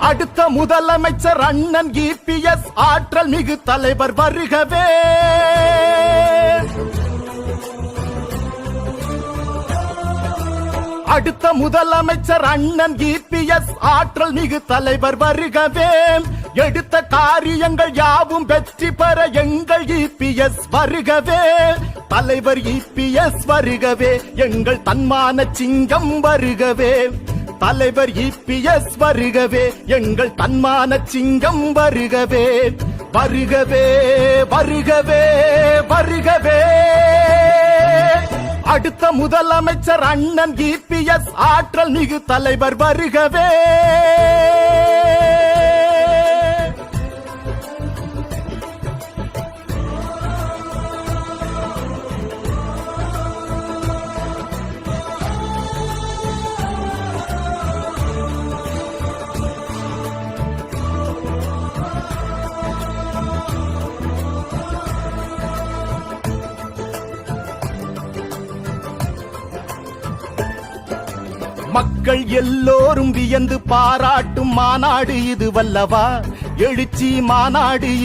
அடுத்த முதலமைச்சர் அண்ணன் EPS ஆற்றல் மிகு தலைவர் வருகவே. அடுத்த முதலமைச்சர் அண்ணன் EPS ஆற்றல் மிகு தலைவர் வருகவே. எடுத்த காரியங்கள் யாவும் வெற்றி பெற எங்கள் EPS வருகவே. தலைவர் EPS வருகவே, எங்கள் தன்மான சிங்கம் வருகவே. தலைவர் EPS வருகவே, எங்கள் தன்மான சிங்கம் வருகவே. வருகவே வருகவே வருகவே. அடுத்த முதலமைச்சர் அண்ணன் EPS ஆற்றல் மிகு தலைவர் வருகவே. மக்கள் எல்லோரும் வியந்து பாராட்டும் மாநாடு இது வல்லவா, எழுச்சி மாநாடு.